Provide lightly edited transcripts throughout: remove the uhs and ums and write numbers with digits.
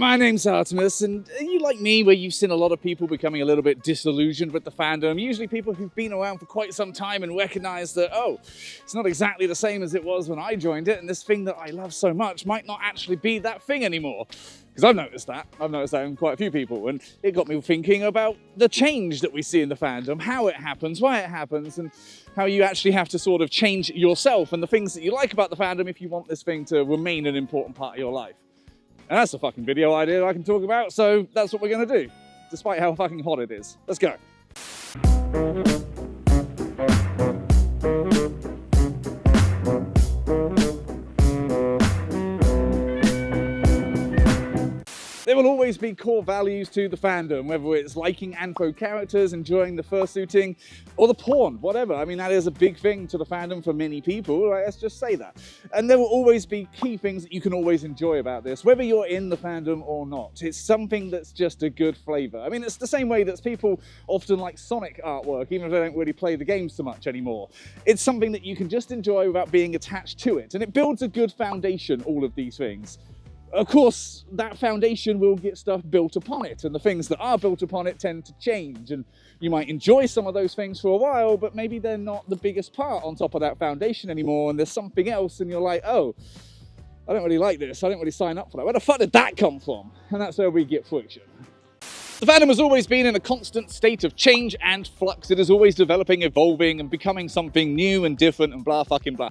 my name's Artemis, and are you like me where you've seen a lot of people becoming a little bit disillusioned with the fandom? Usually people who've been around for quite some time and recognize that, oh, it's not exactly the same as it was when I joined it, and this thing that I love so much might not actually be that thing anymore. Because I've noticed that. I've noticed that in quite a few people, and it got me thinking about the change that we see in the fandom, how it happens, why it happens, and how you actually have to sort of change yourself and the things that you like about the fandom if you want this thing to remain an important part of your life. And that's a fucking video idea I can talk about, so that's what we're gonna do, despite how fucking hot it is. Let's go. There will always be core values to the fandom, whether it's liking anthro characters, enjoying the fursuiting, or the porn, whatever. I mean, that is a big thing to the fandom for many people, right? Let's just say that. And there will always be key things that you can always enjoy about this, whether you're in the fandom or not. It's something that's just a good flavor. I mean, it's the same way that people often like Sonic artwork, even if they don't really play the game so much anymore. It's something that you can just enjoy without being attached to it, and it builds a good foundation, all of these things. Of course, that foundation will get stuff built upon it, and the things that are built upon it tend to change, and you might enjoy some of those things for a while, but maybe they're not the biggest part on top of that foundation anymore, and there's something else, and you're like, oh, I don't really like this, I didn't really sign up for that. Where the fuck did that come from? And that's where we get friction. The fandom has always been in a constant state of change and flux. It is always developing, evolving, and becoming something new and different and blah fucking blah.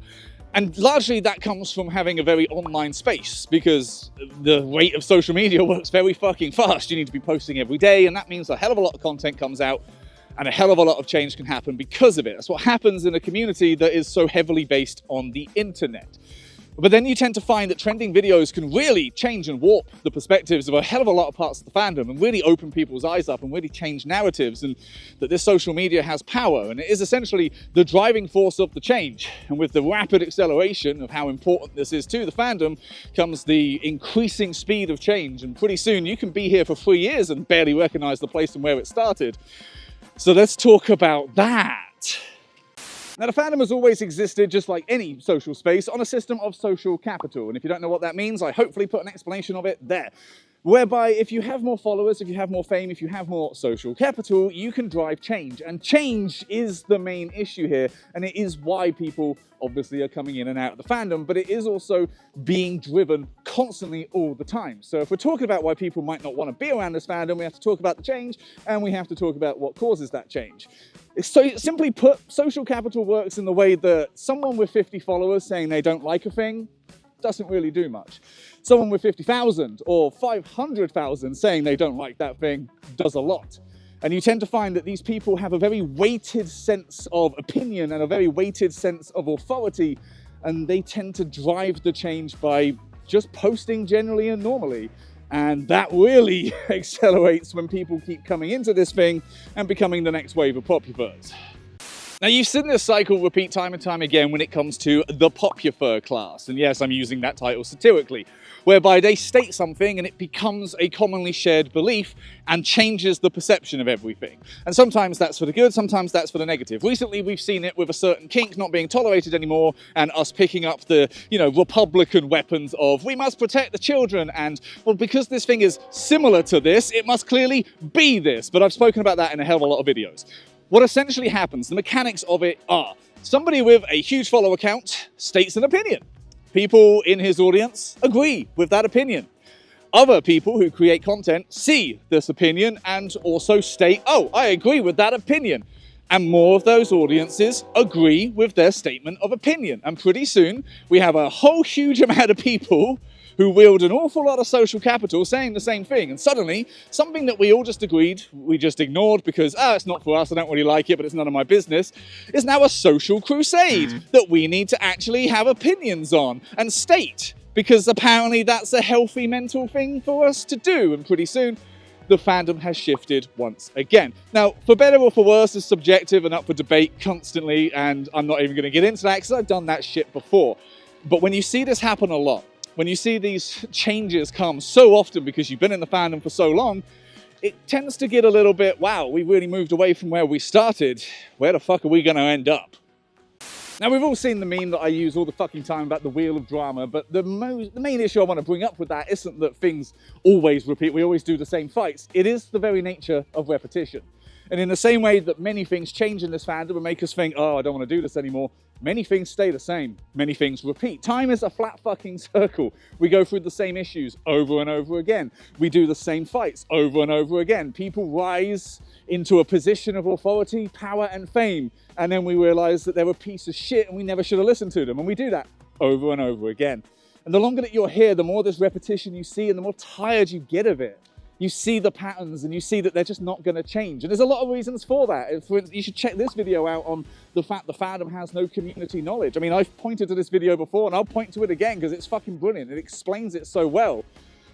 And largely that comes from having a very online space, because the rate of social media works very fucking fast. You need to be posting every day, and that means a hell of a lot of content comes out, and a hell of a lot of change can happen because of it. That's what happens in a community that is so heavily based on the internet. But then you tend to find that trending videos can really change and warp the perspectives of a hell of a lot of parts of the fandom and really open people's eyes up and really change narratives, and that this social media has power, and it is essentially the driving force of the change. And with the rapid acceleration of how important this is to the fandom comes the increasing speed of change, and pretty soon you can be here for 3 years and barely recognize the place and where it started. So let's talk about that. Now, the fandom has always existed, just like any social space, on a system of social capital. And if you don't know what that means, I hopefully put an explanation of it there. Whereby if you have more followers, if you have more fame, if you have more social capital, you can drive change. And change is the main issue here. And it is why people obviously are coming in and out of the fandom, but it is also being driven constantly all the time. So if we're talking about why people might not want to be around this fandom, we have to talk about the change, and we have to talk about what causes that change. So simply put, social capital works in the way that someone with 50 followers saying they don't like a thing doesn't really do much. Someone with 50,000 or 500,000 saying they don't like that thing does a lot. And you tend to find that these people have a very weighted sense of opinion and a very weighted sense of authority, and they tend to drive the change by just posting generally and normally. And that really accelerates when people keep coming into this thing and becoming the next wave of Popufurs. Now, you've seen this cycle repeat time and time again when it comes to the PawFur class. And yes, I'm using that title satirically, whereby they state something and it becomes a commonly shared belief and changes the perception of everything. And sometimes that's for the good, sometimes that's for the negative. Recently, we've seen it with a certain kink not being tolerated anymore, and us picking up the, Republican weapons of, we must protect the children, and, well, because this thing is similar to this, it must clearly be this. But I've spoken about that in a hell of a lot of videos. What essentially happens, the mechanics of it are, somebody with a huge follower count states an opinion. People in his audience agree with that opinion. Other people who create content see this opinion and also state, oh, I agree with that opinion. And more of those audiences agree with their statement of opinion. And pretty soon, we have a whole huge amount of people who wield an awful lot of social capital saying the same thing. And suddenly, something that we all just agreed, we just ignored because, it's not for us, I don't really like it, but it's none of my business, is now a social crusade that we need to actually have opinions on and state, because apparently that's a healthy mental thing for us to do. And pretty soon, the fandom has shifted once again. Now, for better or for worse, is subjective and up for debate constantly, and I'm not even going to get into that because I've done that shit before. But when you see this happen a lot, when you see these changes come so often because you've been in the fandom for so long, it tends to get a little bit, wow, we really moved away from where we started. Where the fuck are we going to end up? Now, we've all seen the meme that I use all the fucking time about the wheel of drama, but the main issue I want to bring up with that isn't that things always repeat, we always do the same fights. It is the very nature of repetition. And in the same way that many things change in this fandom and make us think, oh, I don't want to do this anymore, many things stay the same. Many things repeat. Time is a flat fucking circle. We go through the same issues over and over again. We do the same fights over and over again. People rise into a position of authority, power, and fame. And then we realize that they're a piece of shit and we never should have listened to them. And we do that over and over again. And the longer that you're here, the more this repetition you see and the more tired you get of it. You see the patterns and you see that they're just not going to change. And there's a lot of reasons for that. For instance, you should check this video out on the fact the fandom has no community knowledge. I mean, I've pointed to this video before and I'll point to it again because it's fucking brilliant. It explains it so well.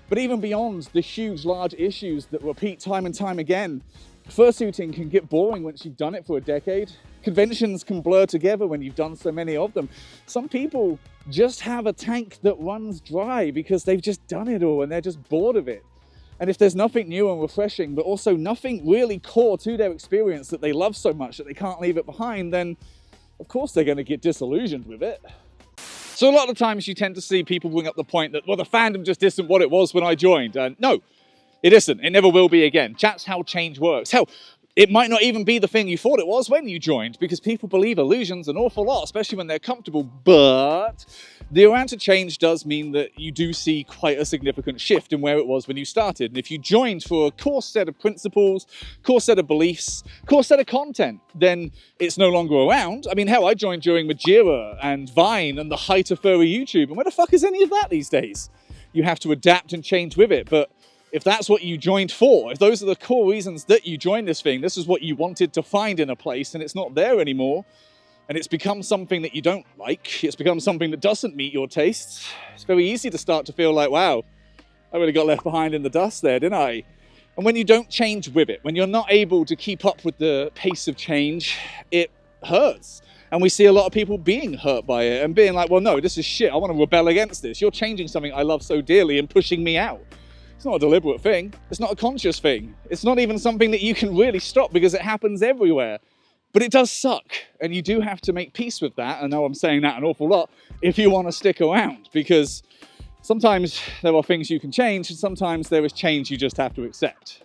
But even beyond the huge, large issues that repeat time and time again, fursuiting can get boring once you've done it for a decade. Conventions can blur together when you've done so many of them. Some people just have a tank that runs dry because they've just done it all and they're just bored of it. And if there's nothing new and refreshing, but also nothing really core to their experience that they love so much that they can't leave it behind, then of course they're going to get disillusioned with it. So a lot of times you tend to see people bring up the point that, well, the fandom just isn't what it was when I joined. And no, it isn't. It never will be again. That's how change works. Hell, it might not even be the thing you thought it was when you joined, because people believe illusions an awful lot, especially when they're comfortable. But the amount of change does mean that you do see quite a significant shift in where it was when you started. And if you joined for a core set of principles, core set of beliefs, core set of content, then it's no longer around. I mean, hell, I joined during Majira and Vine and the height of furry YouTube. And where the fuck is any of that these days? You have to adapt and change with it. But if that's what you joined for, if those are the core reasons that you joined this thing, this is what you wanted to find in a place and it's not there anymore, and it's become something that you don't like, it's become something that doesn't meet your tastes, it's very easy to start to feel like, wow, I really got left behind in the dust there, didn't I? And when you don't change with it, when you're not able to keep up with the pace of change, it hurts. And we see a lot of people being hurt by it and being like, well, no, this is shit, I want to rebel against this. You're changing something I love so dearly and pushing me out. It's not a deliberate thing. It's not a conscious thing. It's not even something that you can really stop because it happens everywhere. But it does suck. And you do have to make peace with that. I know I'm saying that an awful lot if you want to stick around, because sometimes there are things you can change and sometimes there is change you just have to accept.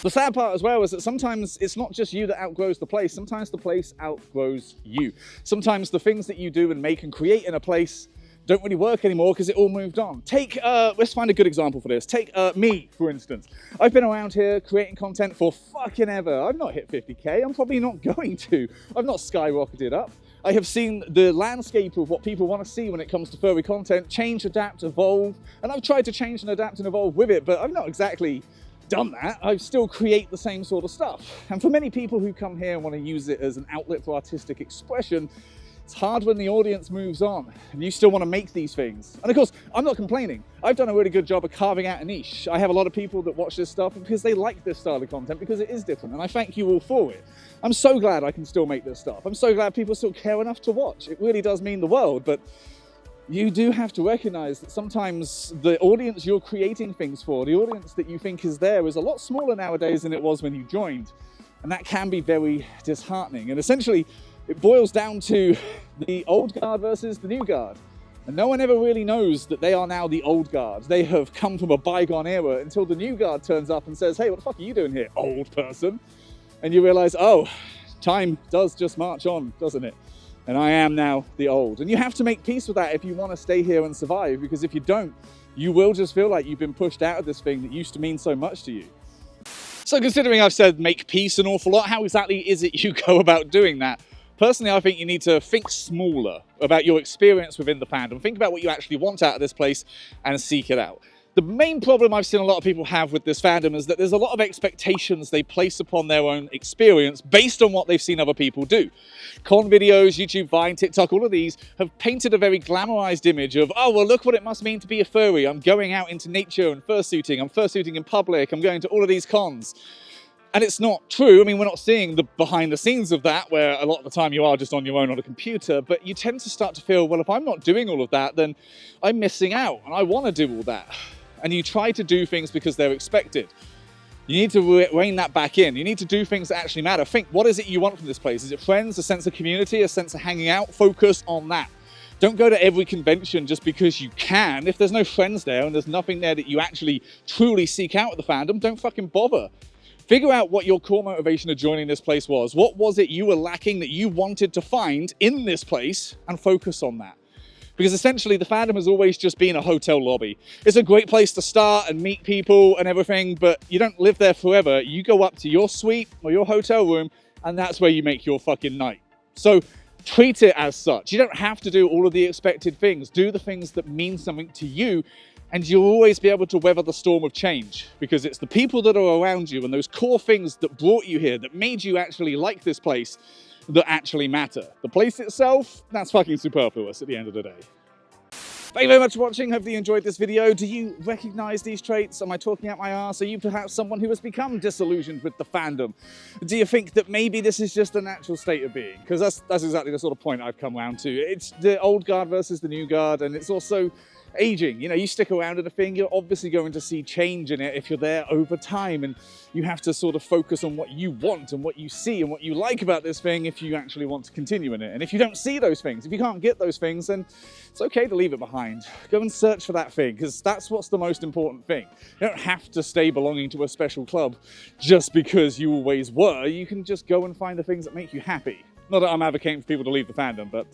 The sad part as well is that sometimes it's not just you that outgrows the place. Sometimes the place outgrows you. Sometimes the things that you do and make and create in a place don't really work anymore because it all moved on. Let's find a good example for this. Take me, for instance. I've been around here creating content for fucking ever. I've not hit 50K. I'm probably not going to. I've not skyrocketed up. I have seen the landscape of what people want to see when it comes to furry content change, adapt, evolve. And I've tried to change and adapt and evolve with it, but I've not exactly done that. I still create the same sort of stuff. And for many people who come here and want to use it as an outlet for artistic expression, it's hard when the audience moves on and you still want to make these things. And of course, I'm not complaining. I've done a really good job of carving out a niche. I have a lot of people that watch this stuff because they like this style of content because it is different, and I thank you all for it. I'm so glad I can still make this stuff. I'm so glad people still care enough to watch. It really does mean the world, but you do have to recognize that sometimes the audience you're creating things for, the audience that you think is there, is a lot smaller nowadays than it was when you joined. And that can be very disheartening. And essentially, it boils down to the old guard versus the new guard. And no one ever really knows that they are now the old guard. They have come from a bygone era until the new guard turns up and says, hey, what the fuck are you doing here, old person? And you realize, oh, time does just march on, doesn't it? And I am now the old. And you have to make peace with that if you want to stay here and survive, because if you don't, you will just feel like you've been pushed out of this thing that used to mean so much to you. So considering I've said make peace an awful lot, how exactly is it you go about doing that? Personally, I think you need to think smaller about your experience within the fandom. Think about what you actually want out of this place and seek it out. The main problem I've seen a lot of people have with this fandom is that there's a lot of expectations they place upon their own experience based on what they've seen other people do. Con videos, YouTube, Vine, TikTok, all of these have painted a very glamorized image of, oh, well, look what it must mean to be a furry. I'm going out into nature and fursuiting. I'm fursuiting in public. I'm going to all of these cons. And it's not true. I mean, we're not seeing the behind the scenes of that, where a lot of the time you are just on your own on a computer, but you tend to start to feel, well, if I'm not doing all of that, then I'm missing out, and I want to do all that. And you try to do things because they're expected. You need to rein that back in. You need to do things that actually matter. Think, what is it you want from this place? Is it friends, a sense of community, a sense of hanging out? Focus on that. Don't go to every convention just because you can. If there's no friends there and there's nothing there that you actually truly seek out at the fandom, don't fucking bother. Figure out what your core motivation of joining this place was. What was it you were lacking that you wanted to find in this place, and focus on that. Because essentially the fandom has always just been a hotel lobby. It's a great place to start and meet people and everything, but you don't live there forever. You go up to your suite or your hotel room, and that's where you make your fucking night. So treat it as such. You don't have to do all of the expected things. Do the things that mean something to you, and you'll always be able to weather the storm of change, because it's the people that are around you and those core things that brought you here, that made you actually like this place, that actually matter. The place itself, that's fucking superfluous at the end of the day. Thank you very much for watching. Hopefully you enjoyed this video. Do you recognize these traits? Am I talking out my arse? Are you perhaps someone who has become disillusioned with the fandom? Do you think that maybe this is just a natural state of being? Because that's exactly the sort of point I've come around to. It's the old guard versus the new guard, and it's also aging. You know, you stick around in a thing, you're obviously going to see change in it if you're there over time, and you have to sort of focus on what you want and what you see and what you like about this thing if you actually want to continue in it. And if you don't see those things, if you can't get those things, then it's okay to leave it behind. Go and search for that thing, because that's what's the most important thing. You don't have to stay belonging to a special club just because you always were. You can just go and find the things that make you happy. Not that I'm advocating for people to leave the fandom, but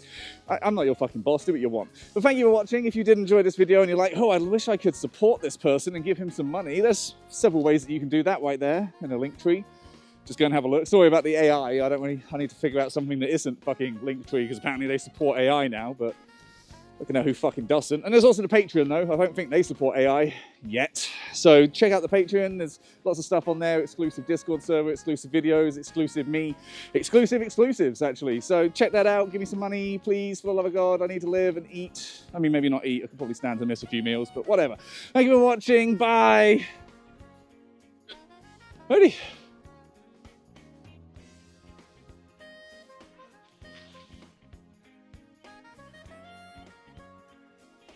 I'm not your fucking boss. Do what you want. But thank you for watching. If you did enjoy this video and you're like, oh, I wish I could support this person and give him some money, there's several ways that you can do that right there in a link tree. Just go and have a look. Sorry about the AI. I need to figure out something that isn't fucking Linktree, because apparently they support AI now, but looking at who fucking doesn't. And there's also the Patreon, though. I don't think they support AI yet. So check out the Patreon. There's lots of stuff on there. Exclusive Discord server, exclusive videos, exclusive me, exclusives, actually. So check that out. Give me some money, please, for the love of God. I need to live and eat. I mean, maybe not eat. I could probably stand to miss a few meals, but whatever. Thank you for watching. Bye. Ready?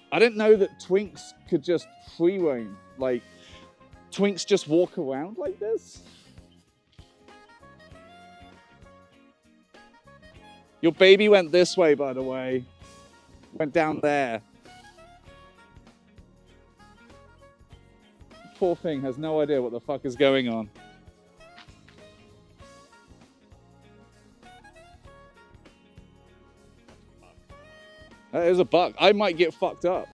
I didn't know that twinks could just free roam. Like, twinks just walk around like this? Your baby went this way, by the way. Went down there. Poor thing has no idea what the fuck is going on. That is a bug. I might get fucked up.